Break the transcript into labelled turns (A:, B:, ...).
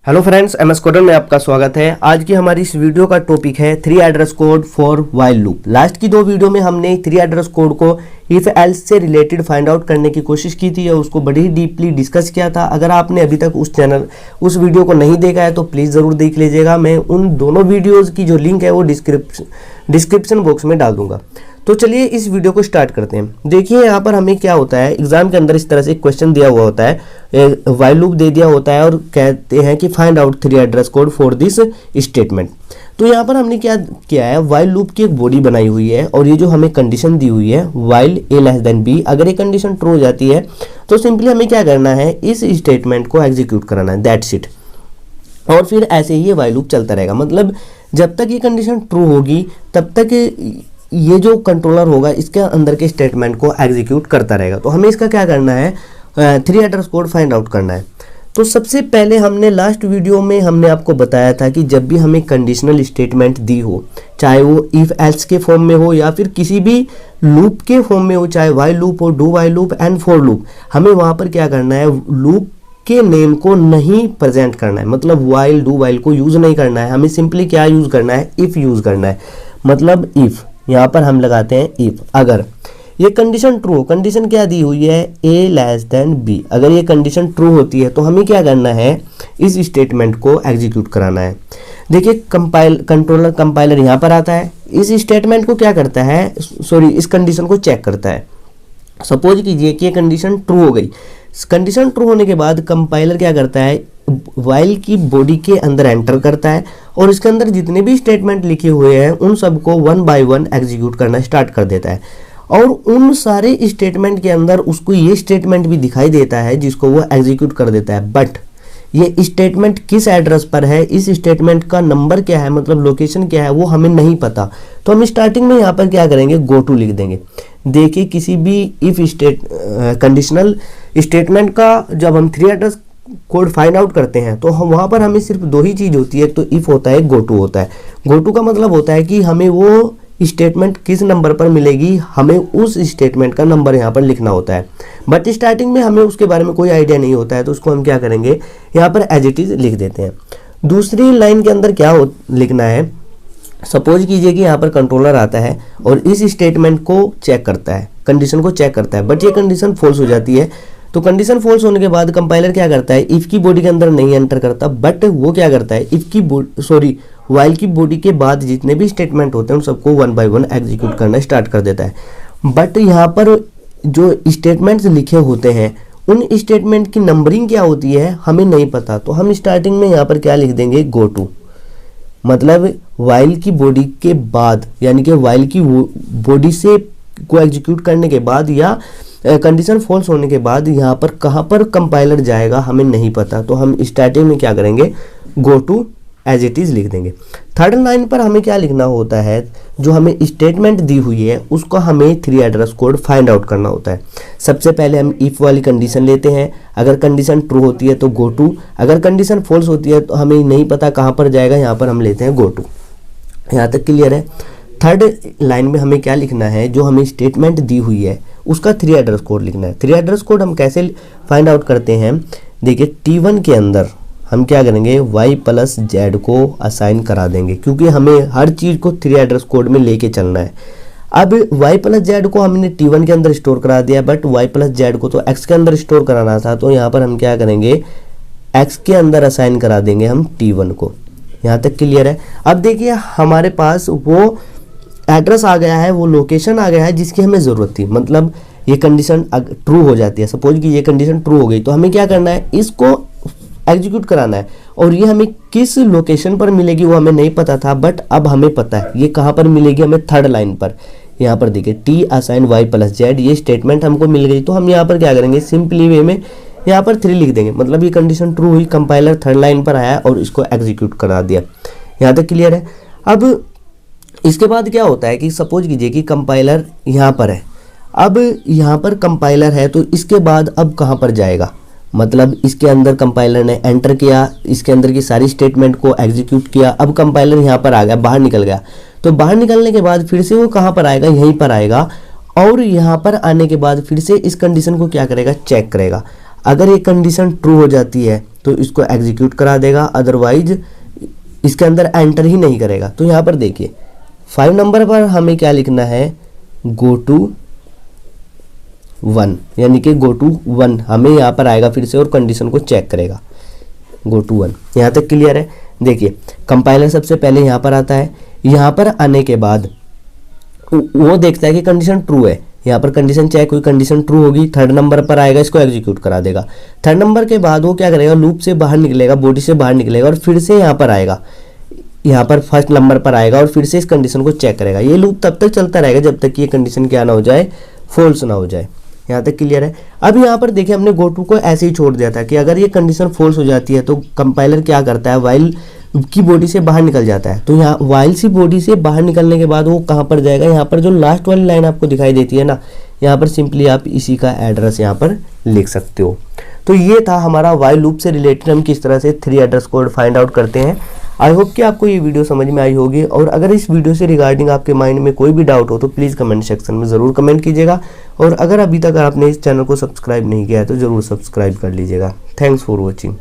A: Hello friends, MS coder में आपका स्वागत है। आज की हमारी इस वीडियो का टॉपिक है 3 address code for while loop. Last की 2 वीडियो में हमने 3 एड्रेस कोड को इफ एल्स से रिलेटेड फाइंड आउट करने की कोशिश की थी और उसको बड़ी डीपली डिस्कस किया था। अगर आपने अभी तक उस वीडियो को नहीं देखा है तो प्लीज़ ज़रूर देख लीजिएगा। मैं उन दोनों वीडियोज़ की जो लिंक है वो डिस्क्रिप्शन बॉक्स में डाल दूंगा। तो चलिए इस वीडियो को स्टार्ट करते हैं। देखिए यहाँ पर हमें क्या होता है, एग्जाम के अंदर इस तरह से क्वेश्चन दिया हुआ होता है, व्हाइल लूप दे दिया होता है और कहते हैं कि find out 3 address code for this statement. तो यहाँ पर हमने क्या किया है, व्हाइल लूप की एक बॉडी बनाई हुई है और ये जो हमें कंडीशन दी हुई है while a less than b, अगर ये कंडीशन ट्रू हो जाती है तो सिंपली हमें क्या करना है, इस स्टेटमेंट को एग्जीक्यूट कराना है, दैट्स इट। और फिर ऐसे ही ये व्हाइल लूप चलता रहेगा। मतलब जब तक ये कंडीशन ट्रू होगी तब तक ये जो कंट्रोलर होगा इसके अंदर के स्टेटमेंट को एग्जीक्यूट करता रहेगा। तो हमें इसका क्या करना है, 3 एड्रेस कोड फाइंड आउट करना है। तो सबसे पहले हमने लास्ट वीडियो में हमने आपको बताया था कि जब भी हमें कंडीशनल स्टेटमेंट दी हो, चाहे वो इफ एल्स के फॉर्म में हो या फिर किसी भी लूप के फॉर्म में हो, चाहे व्हाइल लूप हो, do while loop and for loop, हमें वहाँ पर क्या करना है, लूप के नेम को नहीं प्रेजेंट करना है। मतलब व्हाइल डू व्हाइल को यूज़ नहीं करना है, हमें सिंपली क्या यूज़ करना है, इफ़ यूज़ करना है। मतलब इफ़, यहाँ पर हम लगाते हैं इफ, अगर ये कंडीशन ट्रू हो, कंडीशन क्या दी हुई है, a लेस देन b, अगर ये कंडीशन ट्रू होती है तो हमें क्या करना है, इस स्टेटमेंट को एग्जीक्यूट कराना है। देखिए कंपाइलर यहाँ पर आता है, इस स्टेटमेंट को क्या करता है, इस कंडीशन को चेक करता है। सपोज कीजिए कि ये कंडीशन ट्रू हो गई। कंडीशन ट्रू होने के बाद कंपाइलर क्या करता है, व्हाइल की बॉडी के अंदर एंटर करता है और इसके अंदर जितने भी स्टेटमेंट लिखे हुए हैं उन सबको 1 बाय 1 एग्जीक्यूट करना स्टार्ट कर देता है। और उन सारे स्टेटमेंट के अंदर उसको ये स्टेटमेंट भी दिखाई देता है जिसको वो एग्जीक्यूट कर देता है। बट ये स्टेटमेंट किस एड्रेस पर है, इस स्टेटमेंट का नंबर क्या है, मतलब लोकेशन क्या है, वो हमें नहीं पता। तो हम स्टार्टिंग में यहाँ पर क्या करेंगे, गो टू लिख देंगे। देखिए किसी भी इफ कंडीशनल स्टेटमेंट का जब हम 3 एड्रेस कोड फाइंड आउट करते हैं तो हम वहाँ पर हमें सिर्फ 2 ही चीज़ होती है, एक तो इफ होता है, गो टू होता है। गो टू का मतलब होता है कि हमें वो स्टेटमेंट किस नंबर पर मिलेगी, हमें उस स्टेटमेंट का नंबर यहाँ पर लिखना होता है। बट स्टार्टिंग में हमें उसके बारे में कोई आइडिया नहीं होता है तो उसको हम क्या करेंगे, यहाँ पर एज इट इज लिख देते हैं। दूसरी लाइन के अंदर क्या लिखना है, सपोज कीजिए कि यहाँ पर कंट्रोलर आता है और इस स्टेटमेंट को चेक करता है, कंडीशन को चेक करता है, बट ये कंडीशन फॉल्स हो जाती है। तो कंडीशन फॉल्स होने के बाद कंपाइलर क्या करता है, इफ की बॉडी के अंदर नहीं एंटर करता, बट वो क्या करता है, व्हाइल की बॉडी के बाद जितने भी स्टेटमेंट होते हैं उन सबको 1 बाय 1 एग्जीक्यूट करना स्टार्ट कर देता है। बट यहाँ पर जो स्टेटमेंट्स लिखे होते हैं उन स्टेटमेंट की नंबरिंग क्या होती है हमें नहीं पता। तो हम स्टार्टिंग में यहाँ पर क्या लिख देंगे, गो टू, मतलब व्हाइल की बॉडी के बाद, यानी कि व्हाइल की बॉडी से को एग्जीक्यूट करने के बाद या कंडीशन फॉल्स होने के बाद यहाँ पर कहाँ पर कंपाइलर जाएगा हमें नहीं पता। तो हम स्टार्टिंग में क्या करेंगे, go to as it is लिख देंगे। थर्ड लाइन पर हमें क्या लिखना होता है, जो हमें स्टेटमेंट दी हुई है उसको हमें 3 एड्रेस कोड फाइंड आउट करना होता है। सबसे पहले हम इफ वाली कंडीशन लेते हैं, अगर कंडीशन ट्रू होती है तो गो टू, अगर कंडीशन फॉल्स होती है तो हमें नहीं पता कहाँ पर जाएगा, यहाँ पर हम लेते हैं गो टू। यहाँ तक क्लियर है। थर्ड लाइन में हमें क्या लिखना है, जो हमें स्टेटमेंट दी हुई है उसका 3 एड्रेस कोड लिखना है। 3 एड्रेस कोड हम कैसे फाइंड आउट करते हैं, देखिए T1 के अंदर हम क्या करेंगे, y प्लस जेड को असाइन करा देंगे, क्योंकि हमें हर चीज़ को 3 एड्रेस कोड में लेके चलना है। अब y प्लस जेड को हमने T1 के अंदर स्टोर करा दिया, बट y प्लस जेड को तो x के अंदर स्टोर कराना था, तो यहाँ पर हम क्या करेंगे, x के अंदर असाइन करा देंगे हम T1 को। यहाँ तक क्लियर है। अब देखिए हमारे पास वो एड्रेस आ गया है, वो लोकेशन आ गया है जिसकी हमें ज़रूरत थी। मतलब ये कंडीशन ट्रू हो जाती है, सपोज कि ये कंडीशन ट्रू हो गई तो हमें क्या करना है, इसको एग्जीक्यूट कराना है। और ये हमें किस लोकेशन पर मिलेगी वो हमें नहीं पता था, बट अब हमें पता है ये कहाँ पर मिलेगी, हमें थर्ड लाइन पर। यहाँ पर देखिए T assign y plus Z, ये स्टेटमेंट हमको मिल गई। तो हम यहाँ पर क्या करेंगे, सिंपली वे में यहाँ पर 3 लिख देंगे। मतलब ये कंडीशन ट्रू हुई, कंपाइलर थर्ड लाइन पर आया और इसको एग्जीक्यूट करा दिया। यहाँ तक क्लियर है। अब इसके बाद क्या होता है कि सपोज कीजिए कि कंपाइलर यहाँ पर है, अब यहाँ पर कंपाइलर है तो इसके बाद अब कहाँ पर जाएगा, मतलब इसके अंदर कंपाइलर ने एंटर किया, इसके अंदर की सारी स्टेटमेंट को एग्जीक्यूट किया। अब कंपाइलर यहाँ पर आ गया, बाहर निकल गया, तो बाहर निकलने के बाद फिर से वो कहाँ पर आएगा, यहीं पर आएगा। और यहाँ पर आने के बाद फिर से इस कंडीशन को क्या करेगा, चेक करेगा। अगर ये कंडीशन ट्रू हो जाती है तो इसको एग्जीक्यूट करा देगा, अदरवाइज इसके अंदर एंटर ही नहीं करेगा। तो यहाँ पर देखिए 5 नंबर पर हमें क्या लिखना है, गो टू 1, यानी कि गो टू 1 हमें यहाँ पर आएगा फिर से और कंडीशन को चेक करेगा, गो टू 1। यहाँ तक क्लियर है। देखिए कंपाइलर सबसे पहले यहाँ पर आता है, यहाँ पर आने के बाद वो देखता है कि कंडीशन ट्रू है, यहाँ पर कंडीशन चेक हुई, कंडीशन ट्रू होगी, 3rd नंबर पर आएगा, इसको एग्जीक्यूट करा देगा। 3rd नंबर के बाद वो क्या करेगा, लूप से बाहर निकलेगा, बॉडी से बाहर निकलेगा और फिर से यहाँ पर आएगा, यहाँ पर 1st नंबर पर आएगा और फिर से इस कंडीशन को चेक करेगा। ये लूप तब तक चलता रहेगा जब तक कि ये कंडीशन क्या ना हो जाए, फॉल्स ना हो जाए। यहाँ तक क्लियर है। अब यहाँ पर देखिए हमने गो टू को ऐसे ही छोड़ दिया था कि अगर ये कंडीशन फॉल्स हो जाती है तो कंपाइलर क्या करता है, वाइल की बॉडी से बाहर निकल जाता है। तो यहाँ वाइल सी बॉडी से बाहर निकलने के बाद वो कहाँ पर जाएगा, यहाँ पर जो लास्ट वाली लाइन आपको दिखाई देती है ना, यहाँ पर सिंपली आप इसी का एड्रेस यहाँ पर लिख सकते हो। तो ये था हमारा वाइल लूप से रिलेटेड हम किस तरह से 3 एड्रेस कोड फाइंड आउट करते हैं। आई होप कि आपको ये वीडियो समझ में आई होगी, और अगर इस वीडियो से रिगार्डिंग आपके माइंड में कोई भी डाउट हो तो प्लीज़ कमेंट सेक्शन में ज़रूर कमेंट कीजिएगा, और अगर अभी तक आपने इस चैनल को सब्सक्राइब नहीं किया है तो ज़रूर सब्सक्राइब कर लीजिएगा। Thanks for watching.